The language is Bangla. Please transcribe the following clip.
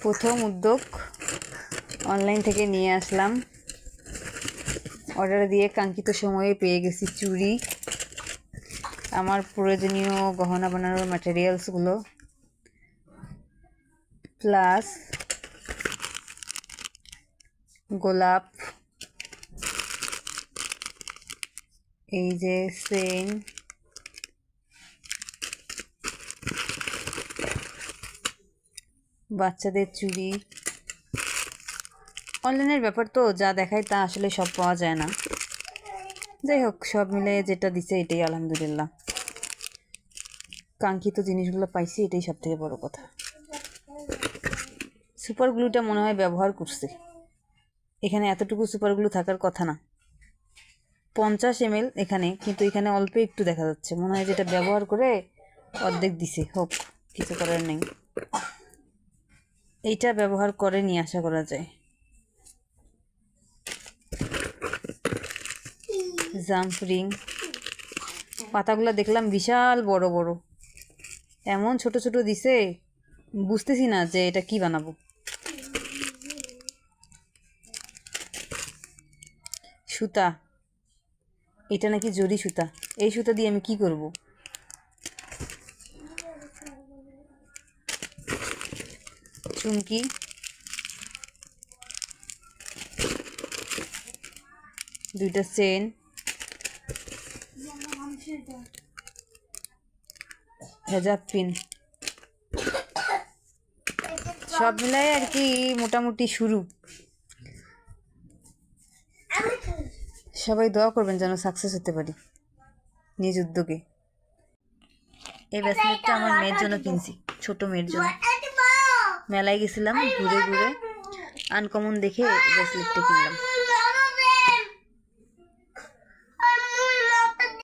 প্রথম উদ্যোগ অনলাইন থেকে নিয়ে আসলাম, অর্ডার দিয়ে কাঙ্ক্ষিত সময়ে পেয়ে গেছি চুড়ি, আমার প্রয়োজনীয় গহনা বানানোর ম্যাটেরিয়ালসগুলো, প্লাস গোলাপ, এই যে চেইন, বাচ্চাদের চুড়ি। অনলাইনের ব্যাপার তো, যা দেখায় তা আসলে সব পাওয়া যায় না। যাই হোক, সব মিলে যেটা দিছে এটাই আলহামদুলিল্লাহ। কাঙ্ক্ষিত জিনিসগুলো পাইছি, এটাই সব থেকে বড় কথা। সুপার গ্লুটা মনে হয় ব্যবহার করছে, এখানে এতটুকু সুপার গ্লু থাকার কথা না। 50 ml এখানে, কিন্তু এখানে অল্প একটু দেখা যাচ্ছে, মনে হয় যেটা ব্যবহার করে অর্ধেক দিছে। হোক, কিছু করার নেই, এইটা ব্যবহার করেনি আশা করা যায়। জাম্প রিং, পাতাগুলো দেখলাম বিশাল বড় বড়, এমন ছোট ছোট দিছে, বুঝতেছি না যে এটা কি বানাবো। সুতা, এটা নাকি জরি সুতা, এই সুতা দিয়ে আমি কি করব? চুমকি, দুইটা চেন, হেজাব পিন, সব মিলাই আর কি মোটামুটি শুরু। সবাই দোয়া করবেন যেন সাকসেস হতে পারি নিজ উদ্যোগে। এই ব্রেসলেটটা আমার মেয়ের জন্য কিনছি, ছোট মেয়ের জন্য। মেলায় গেছিলাম, ঘুরে ঘুরে আনকমন দেখে ব্রেসলেটটা কিনলাম।